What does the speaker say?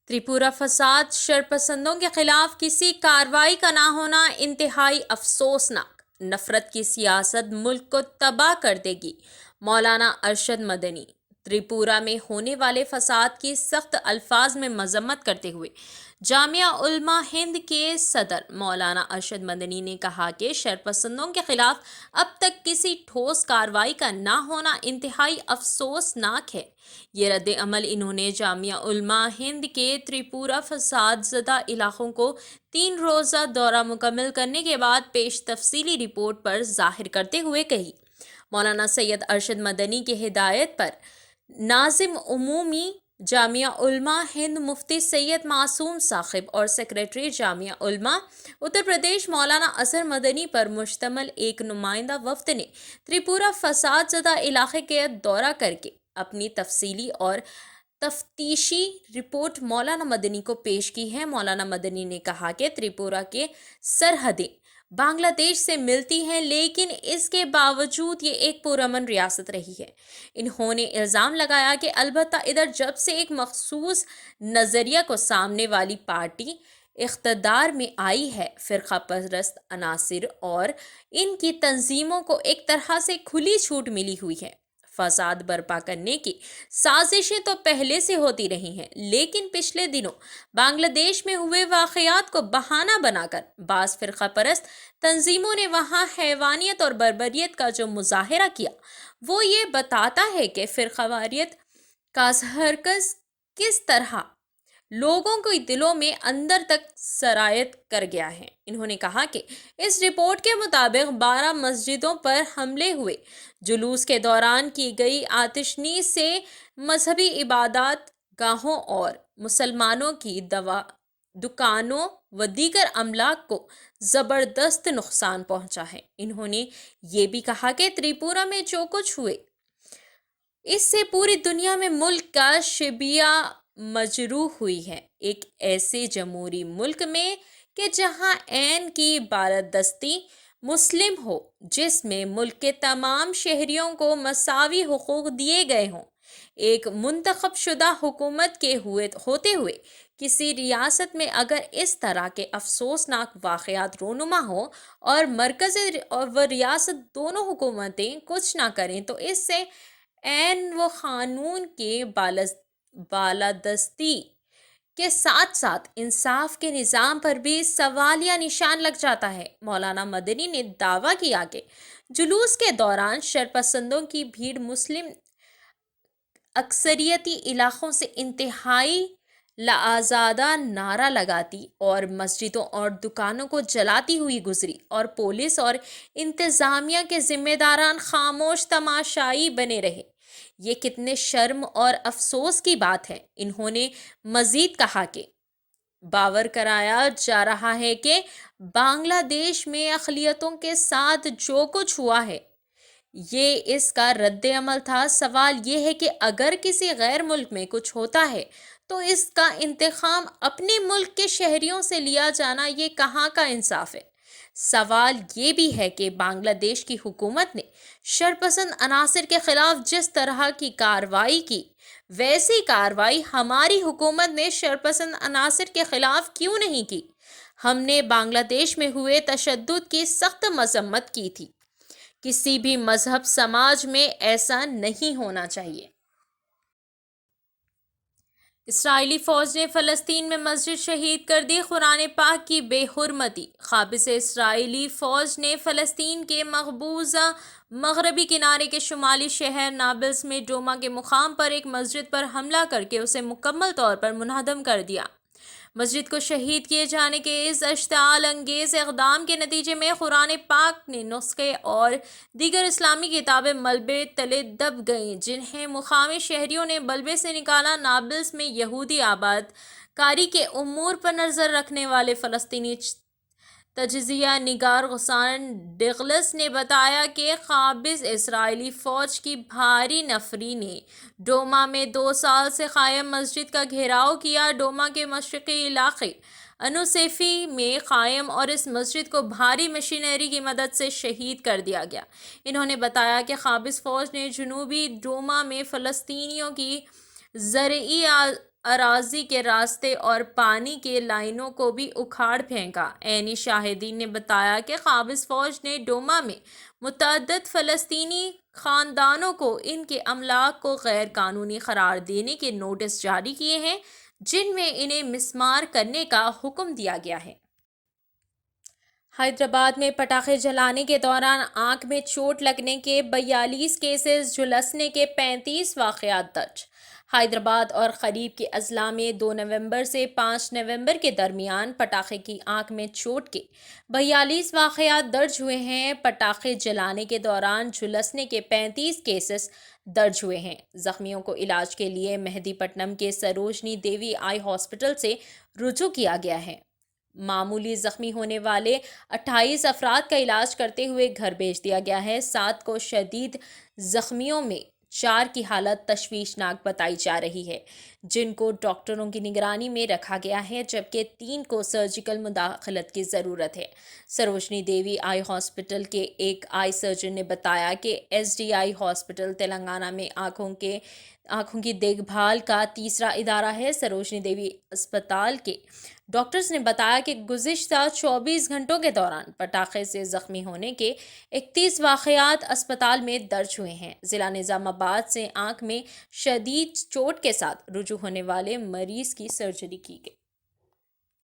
त्रिपुरा फसाद शरपसंदों के खिलाफ किसी कार्रवाई का ना होना इंतहाई अफसोसनाक। नफरत की सियासत मुल्क को तबाह कर देगी। मौलाना अरशद मदनी। त्रिपुरा में होने वाले फसाद की सख्त अल्फाज में मजम्मत करते हुए जामिया उलमा हिंद के सदर मौलाना अरशद मदनी ने कहा कि शरपसंदों के खिलाफ अब तक किसी ठोस कार्रवाई का ना होना इंतहाई अफसोसनाक है। ये रद्द अमल इन्होंने जामिया उलमा हिंद के त्रिपुरा फसाद ज़दा इलाकों को 3 रोज़ा दौरा मुकम्मल करने के बाद पेश तफसीली रिपोर्ट पर जाहिर करते हुए कही। मौलाना सैयद अरशद मदनी की हिदायत पर नाजिम उमूमी जामिया उलमा हिंद मुफ्ती सैयद मासूम साहिब और सेक्रेटरी जामिया उलमा उत्तर प्रदेश मौलाना असर मदनी पर मुश्तमल एक नुमाइंदा वफ्द ने त्रिपुरा फसाद ज़दा इलाके के दौरा करके अपनी तफसीली और तफ्तीशी रिपोर्ट मौलाना मदनी को पेश की है। मौलाना मदनी ने कहा कि त्रिपुरा के सरहदें बांग्लादेश से मिलती हैं, लेकिन इसके बावजूद ये एक पुरअमन रियासत रही है। इन्होंने इल्ज़ाम लगाया कि अलबत्ता इधर जब से एक मखसूस नज़रिया को सामने वाली पार्टी इख्तदार में आई है, फ़िरका परस्त अनासिर और इनकी तंजीमों को एक तरह से खुली छूट मिली हुई है। फसाद बर्पा करने की साजिशें तो पहले से होती रही हैं, लेकिन पिछले दिनों बांग्लादेश में हुए वाक़यात को बहाना बनाकर बाज़ फ़िरका परस्त तंजीमों ने वहाँ हैवानियत और बर्बरियत का जो मुजाहरा किया, वो ये बताता है कि फ़िरकावारियत का हरकस किस तरह लोगों के दिलों में अंदर तक सरायत कर गया है। इन्होंने कहा कि इस रिपोर्ट के मुताबिक 12 मस्जिदों पर हमले हुए, जुलूस के दौरान की गई आतिशनीज़ से मजहबी इबादत गाहों और मुसलमानों की दुकानों व दीगर अमलाक को ज़बरदस्त नुकसान पहुंचा है। इन्होंने ये भी कहा कि त्रिपुरा में जो कुछ हुए इससे पूरी दुनिया में मुल्क का शिबिया मजरूह हुई है। एक ऐसे जमहूरी मुल्क में कि जहां ऐन की बालादस्ती मुस्लिम हो, जिसमें मुल्क के तमाम शहरियों को मसावी हुकूक दिए गए हों, एक मुंतखब शुदा हुकूमत के होते हुए किसी रियासत में अगर इस तरह के अफसोसनाक वाक़यात रोनुमा हो और मरकज़ और व रियासत दोनों हुकूमतें कुछ ना करें, तो इससे ऐन व क़ानून के बालादस्ती के साथ साथ इंसाफ के निज़ाम पर भी सवालिया निशान लग जाता है। मौलाना मदनी ने दावा किया कि जुलूस के दौरान शरपसंदों की भीड़ मुस्लिम अक्सरियती इलाकों से इंतहाई लाआज़ादा नारा लगाती और मस्जिदों और दुकानों को जलाती हुई गुजरी और पुलिस और इंतज़ामिया के ज़िम्मेदारान खामोश तमाशाई बने रहे। ये कितने शर्म और अफसोस की बात है। इन्होंने मज़ीद कहा कि बावर कराया जा रहा है कि बांग्लादेश में अक़लियतों के साथ जो कुछ हुआ है, ये इसका रद्द अमल था। सवाल ये है कि अगर किसी गैर मुल्क में कुछ होता है तो इसका इंतकाम अपने मुल्क के शहरियों से लिया जाना, ये कहाँ का इंसाफ है। सवाल ये भी है कि बांग्लादेश की हुकूमत ने शरपसंद अनासिर के खिलाफ जिस तरह की कार्रवाई की, वैसी कार्रवाई हमारी हुकूमत ने शरपसंद अनासिर के खिलाफ क्यों नहीं की। हमने बांग्लादेश में हुए तशद्दुद की सख्त मजम्मत की थी। किसी भी मजहब समाज में ऐसा नहीं होना चाहिए। इसराइली फ़ौज ने फ़लस्तीन में मस्जिद शहीद कर दी। कुरान पाक की बेहुरमती। क़ाबिज़ इसराइली फ़ौज ने फ़लस्तीन के मकबूजा मगरबी किनारे के शुमाली शहर नाबल्स में डोमा के मुकाम पर एक मस्जिद पर हमला करके उसे मुकम्मल तौर पर मुनहदम कर दिया। मस्जिद को शहीद किए जाने के इस अश्ताल अंगेज़ इक़दाम के नतीजे में कुरान पाक ने नुस्खे और दीगर इस्लामी किताबें मलबे तले दब गईं, जिन्हें मुकामी शहरियों ने मलबे से निकाला। नाबल्स में यहूदी आबाद कारी के उमूर पर नज़र रखने वाले फ़लस्तीनी तजिज़िया निगार गुसान डिगलस ने बताया कि क़ाबिज़ इसराइली फ़ौज की भारी नफरी ने डोमा में 2 साल से कायम मस्जिद का घेराव किया। डोमा के मशरक़ी इलाक़े अनुसेफी में कायम और इस मस्जिद को भारी मशीनरी की मदद से शहीद कर दिया गया। इन्होंने बताया कि क़ाबिज़ फ़ौज ने जनूबी डोमा में फ़लस्तीनियों की ज़रई اراضی کے راستے اور پانی کے لائنوں کو بھی اکھاڑ پھینکا۔ عینی شاہدین نے بتایا کہ قابض فوج نے ڈوما میں متعدد فلسطینی خاندانوں کو ان کے املاک کو غیر قانونی قرار دینے کے نوٹس جاری کیے ہیں، جن میں انہیں مسمار کرنے کا حکم دیا گیا ہے۔ حیدرآباد میں پٹاخے جلانے کے دوران آنکھ میں چوٹ لگنے کے 42 کیسز، جھلسنے کے 35 واقعات درج۔ حیدرآباد اور قریب کے اضلاع میں 2 نومبر سے 5 نومبر کے درمیان پٹاخے کی آنکھ میں چوٹ کے 42 واقعات درج ہوئے ہیں۔ پٹاخے جلانے کے دوران جھلسنے کے 35 کیسز درج ہوئے ہیں۔ زخمیوں کو علاج کے لیے مہدی پٹنم کے سروجنی دیوی آئی ہاسپٹل سے رجوع کیا گیا ہے۔ معمولی زخمی ہونے والے 28 افراد کا علاج کرتے ہوئے گھر بھیج دیا گیا ہے۔ 7 کو شدید زخمیوں میں 4 کی حالت تشویشناک بتائی جا رہی ہے، جن کو ڈاکٹروں کی نگرانی میں رکھا گیا ہے، جبکہ 3 کو سرجیکل مداخلت کی ضرورت ہے۔ سروجنی دیوی آئی ہاسپٹل کے ایک آئی سرجن نے بتایا کہ S D I hospital Telangana میں آنکھوں کی دیکھ بھال کا تیسرا ادارہ ہے۔ سروجنی دیوی اسپتال کے ڈاکٹرز نے بتایا کہ گزشتہ 24 گھنٹوں کے دوران پٹاخے سے زخمی ہونے کے 31 واقعات اسپتال میں درج ہوئے ہیں۔ ضلع نظام آباد سے آنکھ میں شدید چوٹ کے ساتھ رجوع ہونے والے مریض کی سرجری کی گئی۔